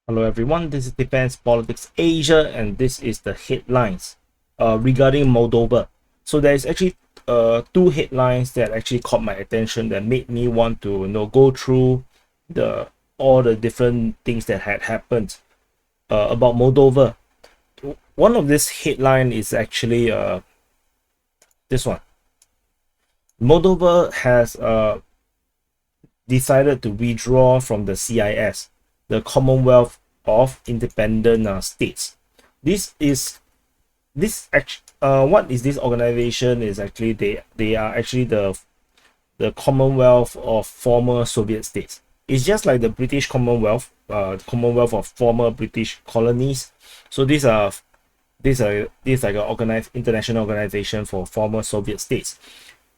Hello everyone, this is Defense Politics Asia and this is the headlines regarding Moldova. So there is actually two headlines that actually caught my attention that made me want to go through all the different things that had happened about Moldova. One of this headline is actually this one. Moldova has decided to withdraw from the CIS, the Commonwealth of Independent States. What is this organization? Is actually they are actually the Commonwealth of former Soviet states. It's just like the British Commonwealth, Commonwealth of former British colonies. So these are like an organized international organization for former Soviet states.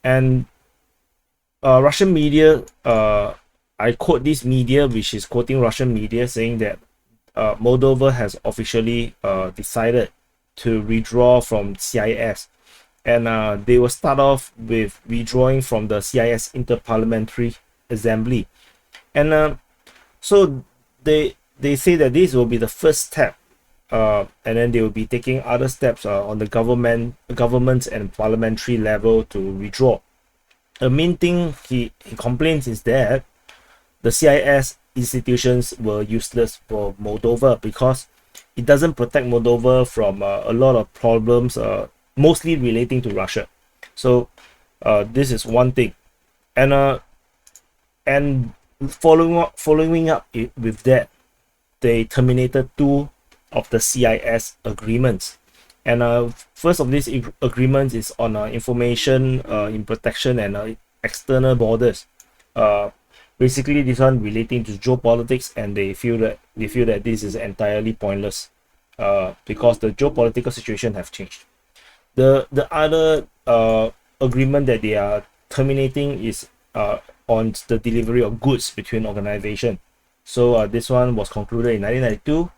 And Russian media, I quote this media, which is quoting Russian media, saying that Moldova has officially decided to withdraw from CIS, and they will start off with withdrawing from the CIS Inter-Parliamentary Assembly, and so they say that this will be the first step, and then they will be taking other steps on the government and parliamentary level to withdraw. The main thing he complains is that the CIS institutions were useless for Moldova because it doesn't protect Moldova from a lot of problems, mostly relating to Russia. So this is one thing, and following up with that, they terminated two of the CIS agreements. And first of these agreements is on information in protection and external borders. Basically, this one relating to geopolitics, and they feel that this is entirely pointless because the geopolitical situation have changed. The other agreement that they are terminating is on the delivery of goods between organizations. So this one was concluded in 1992,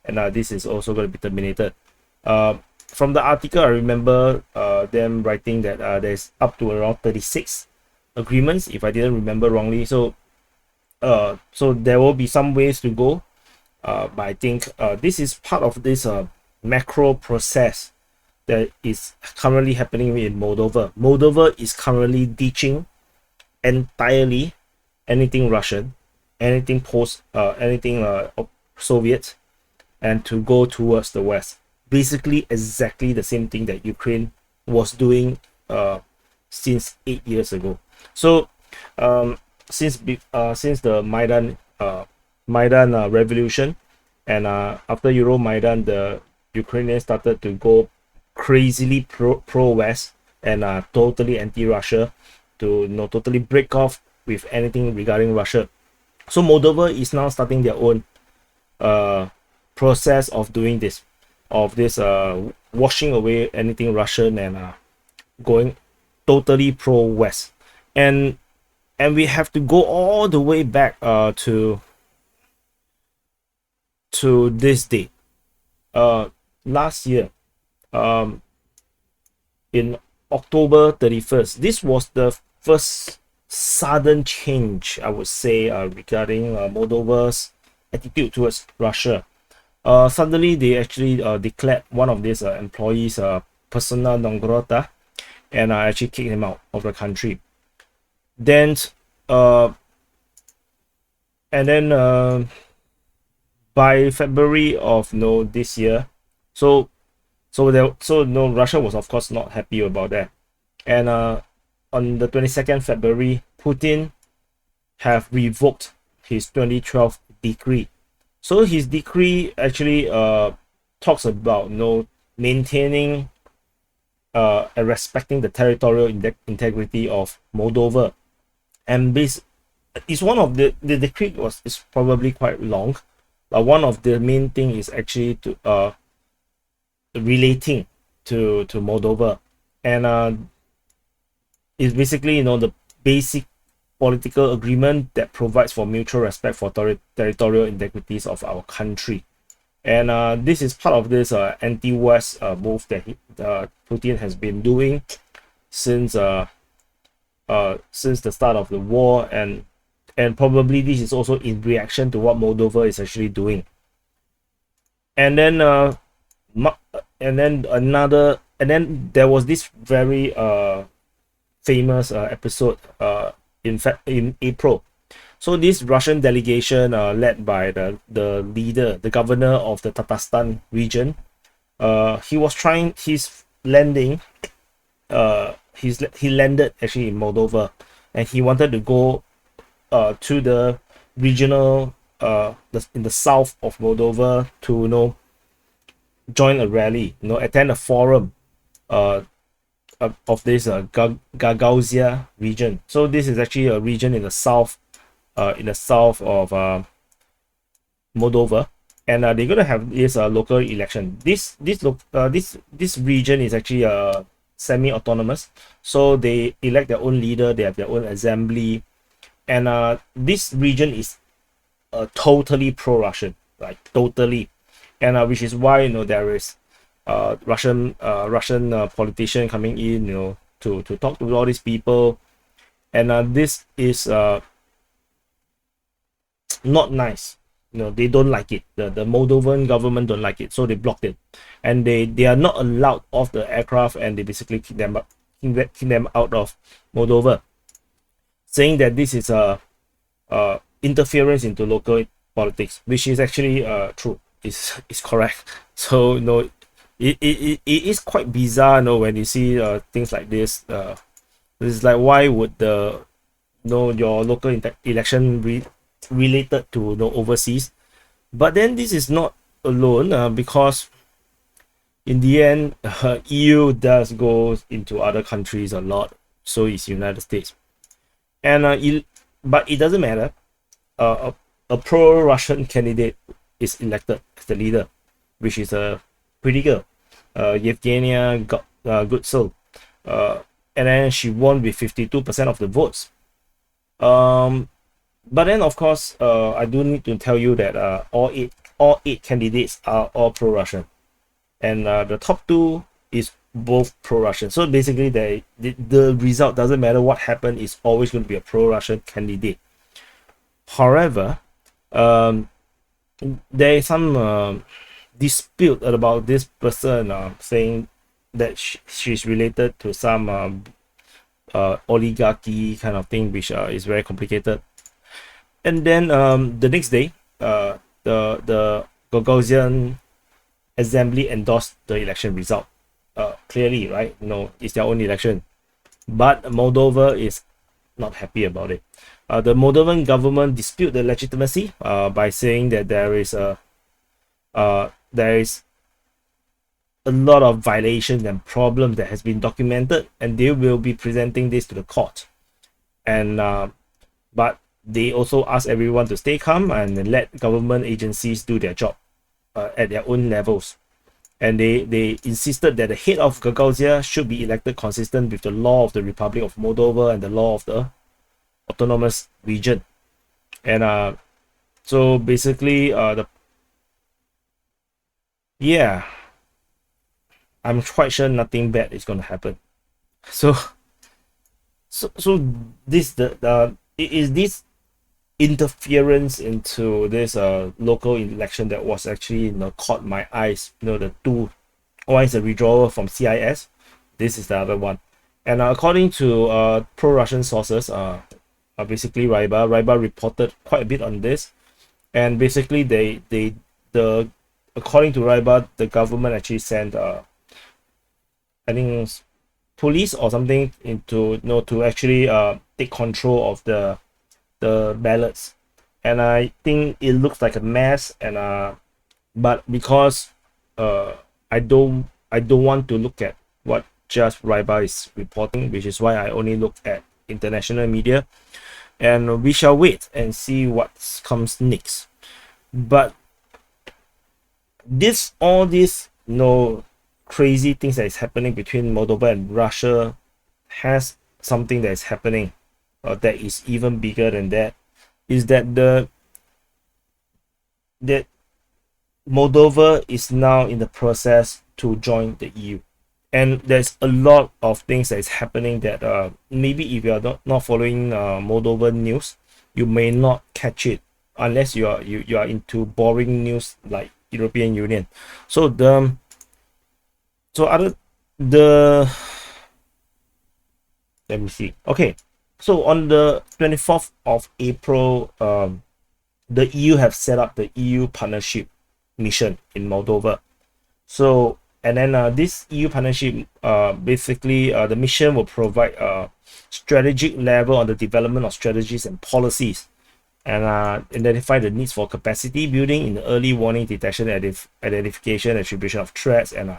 and this is also going to be terminated. From the article, I remember them writing that there's up to around 36 agreements, if I didn't remember wrongly. So there will be some ways to go, but I think this is part of this macro process that is currently happening in Moldova. Moldova is currently ditching entirely anything Russian, anything Soviet, and to go towards the West. Basically exactly the same thing that Ukraine was doing since 8 years ago. So since the Maidan revolution, and after Euromaidan, the Ukrainians started to go crazily pro-West and totally anti-Russia, to totally break off with anything regarding Russia. So Moldova is now starting their own process of doing this, washing away anything Russian and going totally pro-West. And we have to go all the way back to this day. Last year, in October 31st, this was the first sudden change, I would say, regarding Moldova's attitude towards Russia. Suddenly, they actually declared one of these employees persona non grata, and actually kicked him out of the country. Then by February of this year, Russia was of course not happy about that, and on the 22nd February, Putin have revoked his 2012 decree. So his decree actually talks about maintaining and respecting the territorial integrity of Moldova. And this is one of the decree is probably quite long, but one of the main thing is actually to relating to Moldova, and is basically the basic political agreement that provides for mutual respect for territorial integrities of our country. And this is part of this anti-West move that Putin has been doing since the start of the war, and probably this is also in reaction to what Moldova is actually doing. And then and then there was this very famous episode in fact in April. So this Russian delegation led by the leader, the governor of the Tatarstan region, he's landing he landed actually in Moldova, and he wanted to go to the regional in the south of Moldova to join a rally, attend a forum of this Gagauzia region. So this is actually a region in the south of Moldova, and they're gonna have this local election. This region is actually semi-autonomous, so they elect their own leader, they have their own assembly, and this region is totally pro-Russian, right? Totally, and which is why there is Russian politician coming in, to talk to all these people, and this is not nice. They don't like it. The Moldovan government don't like it, so they blocked it, and they are not allowed off the aircraft, and they basically kick them out of Moldova, saying that this is a interference into local politics, which is actually true. Is correct. So it is quite bizarre, when you see things like this. It's like, why would your local election related to overseas? But then this is not alone, because in the end EU does go into other countries a lot. So is United States, and but it doesn't matter. A pro-Russian candidate is elected as the leader, which is a pretty girl, Yevgenia Gutzel, and then she won with 52% of the votes. But then, of course, I do need to tell you that all eight candidates are all pro-Russian, and the top two is both pro-Russian. So basically, the result doesn't matter what happened; it's always going to be a pro-Russian candidate. However, there is some dispute about this person saying that she's related to some oligarchy kind of thing, which is very complicated. And then the next day, the Gagauzia Assembly endorsed the election result. Clearly, right? It's their own election, but Moldova is not happy about it. The Moldovan government dispute the legitimacy by saying that there is a lot of violations and problems that has been documented, and they will be presenting this to the court. And but they also ask everyone to stay calm and let government agencies do their job at their own levels. And they insisted that the head of Gagauzia should be elected consistent with the law of the Republic of Moldova and the law of the autonomous region. And so basically I'm quite sure nothing bad is going to happen. So this it is this interference into this local election that was actually caught my eyes. The two, one is a withdrawal from CIS, this is the other one. And according to pro-Russian sources, basically Ryba reported quite a bit on this, and basically according to Ryba, the government actually sent I think police or something into to actually take control of the ballots. And I think it looks like a mess, and but because I don't want to look at what just Ryba is reporting, which is why I only look at international media, and we shall wait and see what comes next. But all this crazy things that is happening between Moldova and Russia has something that is happening that is even bigger than that, is that that Moldova is now in the process to join the EU. And there's a lot of things that is happening that maybe if you are not following Moldovan news, you may not catch it unless you are into boring news like European Union. So the let me see. Okay, so on the 24th of April, the EU have set up the EU partnership mission in Moldova. So, and then this EU partnership, basically, the mission will provide a strategic level on the development of strategies and policies, and identify the needs for capacity building in the early warning, detection, identification, attribution of threats, and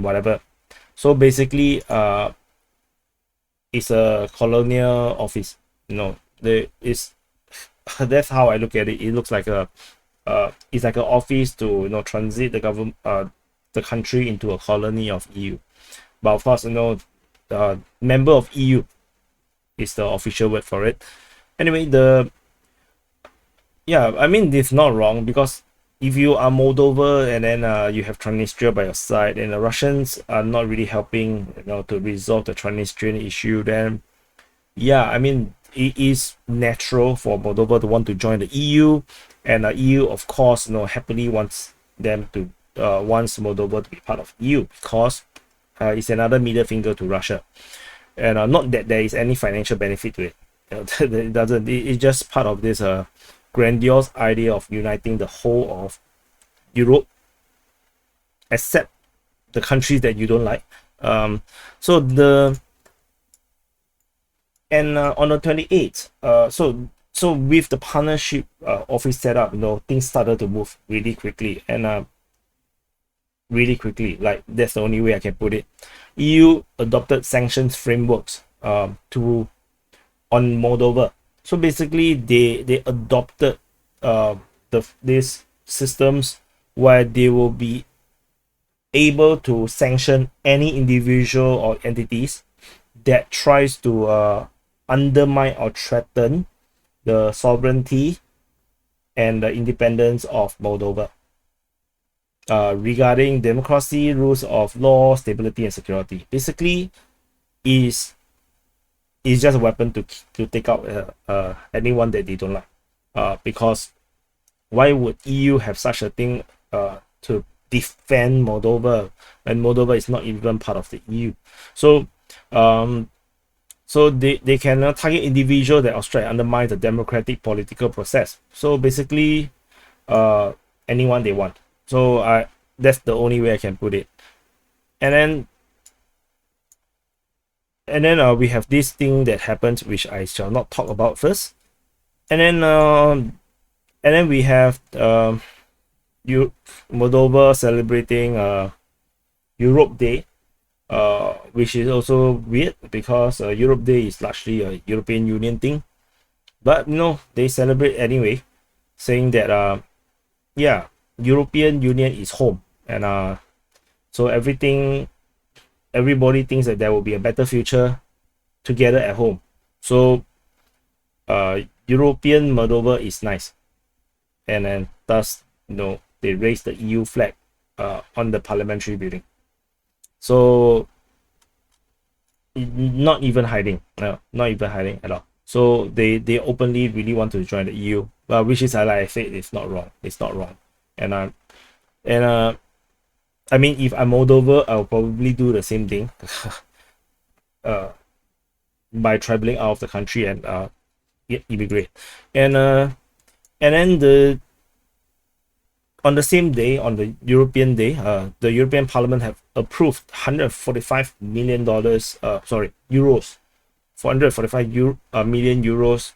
whatever. So basically, it's a colonial office. That's how I look at it. It looks like it's like an office to transit the government, the country into a colony of EU. But of course, member of EU is the official word for it. Anyway, I mean, it's not wrong, because if you are Moldova and then you have Transnistria by your side, and the Russians are not really helping to resolve the Transnistrian issue, then I mean, it is natural for Moldova to want to join the EU, and the EU, of course, happily wants Moldova to be part of EU, because it's another middle finger to Russia, and not that there is any financial benefit to it. It doesn't. It's just part of this grandiose idea of uniting the whole of Europe, except the countries that you don't like. On the 28th, so with the partnership office set up, things started to move really quickly, and like, that's the only way I can put it. EU adopted sanctions frameworks on Moldova. So basically, they adopted these systems where they will be able to sanction any individual or entities that tries to undermine or threaten the sovereignty and the independence of Moldova, regarding democracy, rules of law, stability, and security. Basically, is just a weapon to take out anyone that they don't like. Because why would EU have such a thing to defend Moldova when Moldova is not even part of the EU? So they can target individuals that obstruct, undermine the democratic political process. So basically, anyone they want. So that's the only way I can put it. And then we have this thing that happens, which I shall not talk about first. And then we have Moldova celebrating Europe Day, which is also weird, because Europe Day is largely a European Union thing. But they celebrate anyway, saying that European Union is home, and so everybody thinks that there will be a better future together at home. So European Moldova is nice, and then thus they raise the EU flag on the parliamentary building. So not even hiding, not even hiding at all. So they openly really want to join the EU, which is, like I said, it's not wrong. It's not wrong. And I mean, if I'm Moldova, I'll probably do the same thing by traveling out of the country and immigrate. And then on the same day, on the European Day, the European Parliament have approved $145 million, euros, 445 million euros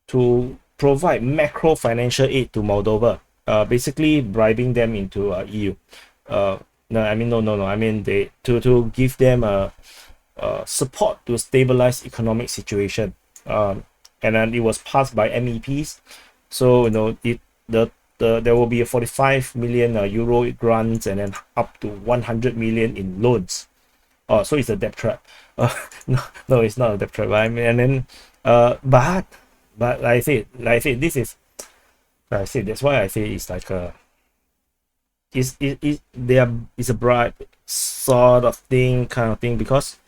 to provide macro financial aid to Moldova, basically bribing them into EU. No, I mean to give them support to stabilize economic situation. And then it was passed by MEPs. So there will be a 45 million euro grants, and then up to 100 million in loans. So it's a debt trap. No, it's not a debt trap. I mean, and then but like I said, this is, like I said, that's why I say it's like it's a bribe sort of thing, kind of thing, because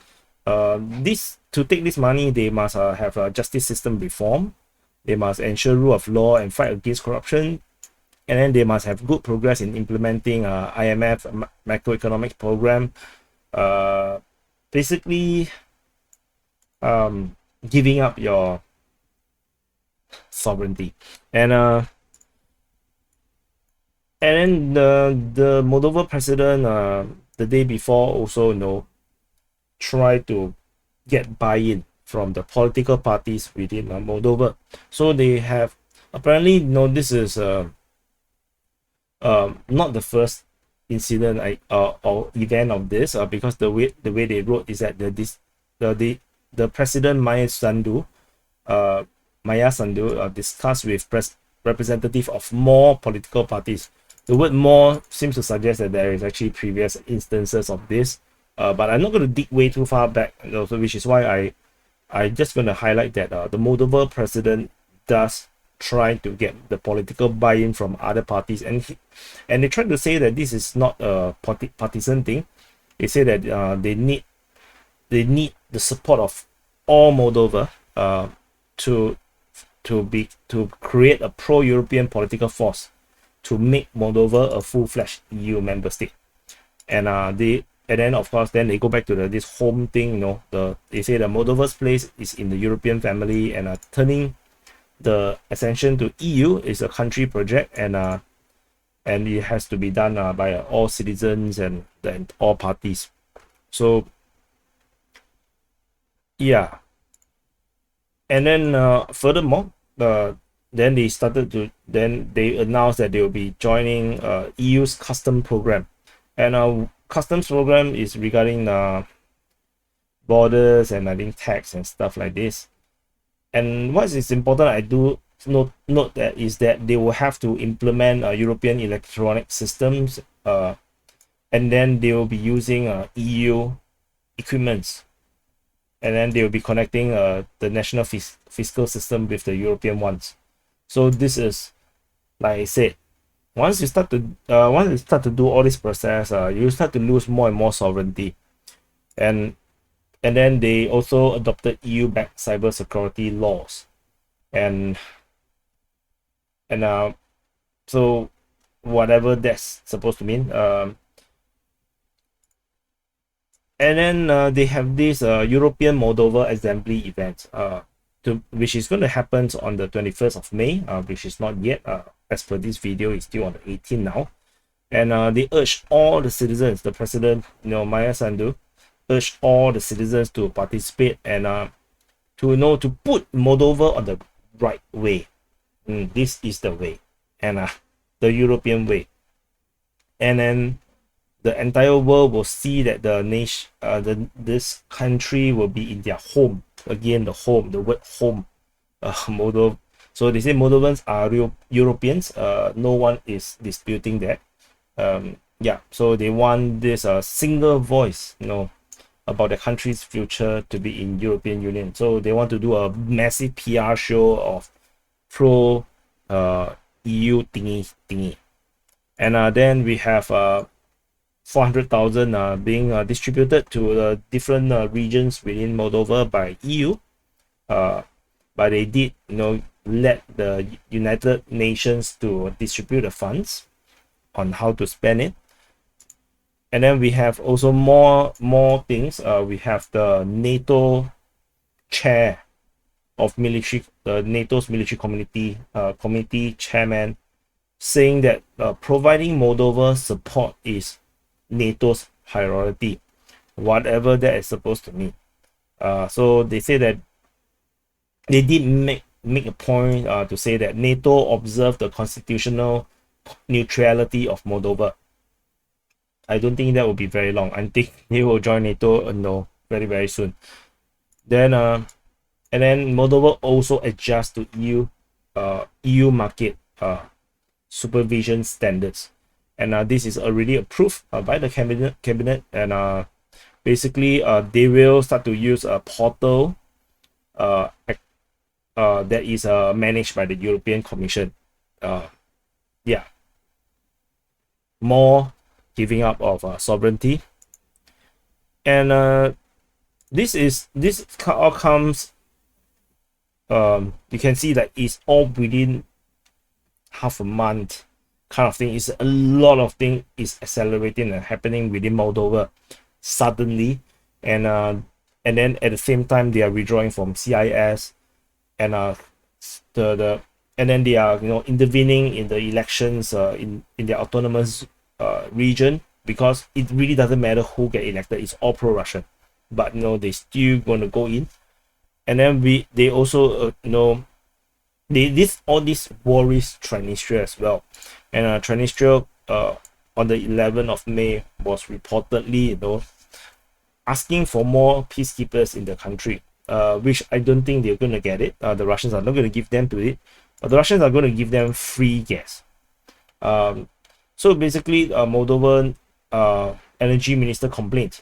to take this money, they must have a justice system reform. They must ensure rule of law and fight against corruption. and then they must have good progress in implementing IMF macroeconomic program, basically giving up your sovereignty. And then the Moldova president the day before also try to get buy-in from the political parties within Moldova. So they have apparently this is not the first incident or event of this, because the way they wrote is that the president Maya Sandu discussed with representative of more political parties. The word more seems to suggest that there is actually previous instances of this, but I'm not going to dig way too far back, which is why I just going to highlight that the Moldova president does try to get the political buy-in from other parties, and they try to say that this is not a partisan thing. They say that they need the support of all Moldova to create a pro-European political force to make Moldova a full-fledged EU member state. And then of course then they go back to this home thing. They say that Moldova's place is in the European family, and turning the accession to EU is a country project, and it has to be done by all citizens and all parties. So yeah, and then furthermore, then they announced that they will be joining EU's custom program, and customs program is regarding borders and I think tax and stuff like this. And what is important, I do note that is that they will have to implement European electronic systems, and then they will be using EU equipments, and then they will be connecting the national fiscal system with the European ones. So this is, like I said, once you start to do all this process, you start to lose more and more sovereignty. And then they also adopted EU-backed cybersecurity laws, and so whatever that's supposed to mean. And then they have this European Moldova Assembly event, which is going to happen on the 21st of May, which is not yet. As per this video, it's still on the 18th now. And they urge all the citizens, the president, Maya Sandu, urge all the citizens to participate and to put Moldova on the right way. This is the way, and the European way. And then the entire world will see that this country will be in their home again. The word home, Moldova. So they say Moldovans are Europeans. No one is disputing that. Yeah. So they want this single voice, about the country's future to be in European Union. So they want to do a massive PR show of pro EU thingy. And then we have 400,000 being distributed to the different regions within Moldova by EU. But they did let the United Nations to distribute the funds on how to spend it. And then we have also more things. We have the NATO chair of military, the NATO's military committee chairman, saying that providing Moldova support is NATO's priority, whatever that is supposed to mean. So they say that they did make a point to say that NATO observed the constitutional neutrality of Moldova. I don't think that will be very long. I think they will join NATO very, very soon. Then and then Moldova also adjusts to EU market supervision standards, and this is already approved by the cabinet, and basically they will start to use a portal that is managed by the European Commission. Yeah, more giving up of sovereignty, and this all comes. You can see that it's all within half a month kind of thing. Is a lot of things is accelerating and happening within Moldova suddenly, and then at the same time they are withdrawing from CIS, and and then they are intervening in the elections in their autonomous region, because it really doesn't matter who get elected, it's all pro-Russian, but they still going to go in. And then they also all this worries Transnistria as well. And Transnistria on the 11th of May was reportedly asking for more peacekeepers in the country, which I don't think they're going to get it. The Russians are not going to give them to it, but the Russians are going to give them free gas. So basically, Moldovan energy minister complained,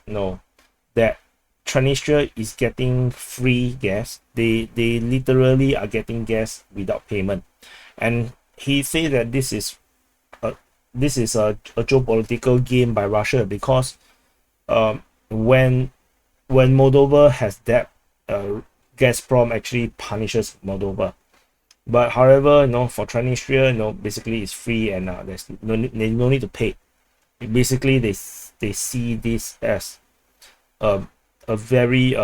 that Transnistria is getting free gas. They literally are getting gas without payment, and he said that this is a geopolitical game by Russia, because when Moldova has debt, Gazprom actually punishes Moldova. But however, for Transnistria, basically it's free, and there's no need to pay. Basically, they see this as a very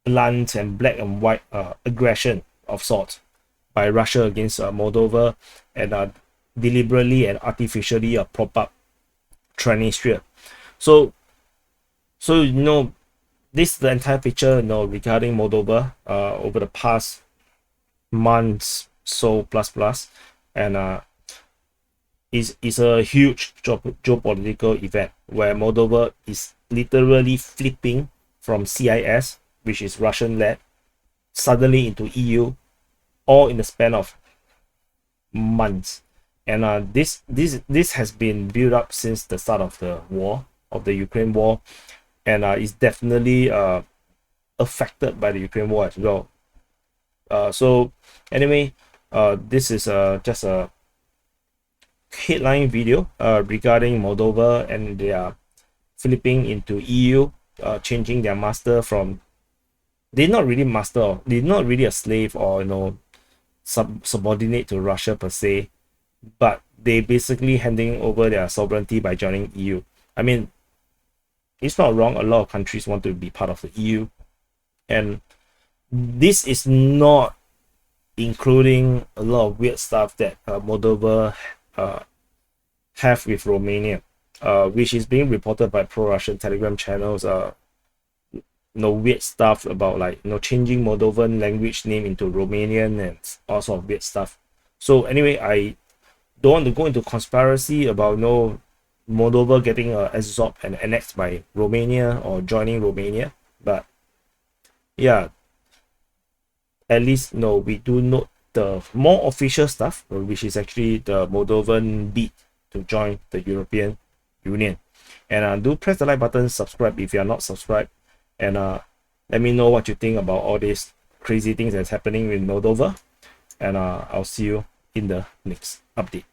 blunt and black and white aggression of sorts by Russia against Moldova, and deliberately and artificially prop up Transnistria. So this is the entire picture regarding Moldova over the past months plus, and is a huge geopolitical event where Moldova is literally flipping from CIS, which is Russian led, suddenly into EU, all in the span of months. And this has been built up since the start of the Ukraine war, and is definitely affected by the Ukraine war as well. So anyway, this is just a headline video regarding Moldova and their flipping into EU, changing their master from, they're not really master, they're not really a slave or subordinate to Russia per se, but they basically handing over their sovereignty by joining EU. I mean, it's not wrong, a lot of countries want to be part of the EU, and this is not including a lot of weird stuff that Moldova have with Romania, which is being reported by pro-Russian Telegram channels. Weird stuff about changing Moldovan language name into Romanian and all sort of weird stuff. So anyway, I don't want to go into conspiracy about Moldova getting absorbed and annexed by Romania or joining Romania, but yeah, at least we do note the more official stuff, which is actually the Moldovan bid to join the European Union. And do press the like button, subscribe if you are not subscribed, and let me know what you think about all these crazy things that's happening in Moldova, and I'll see you in the next update.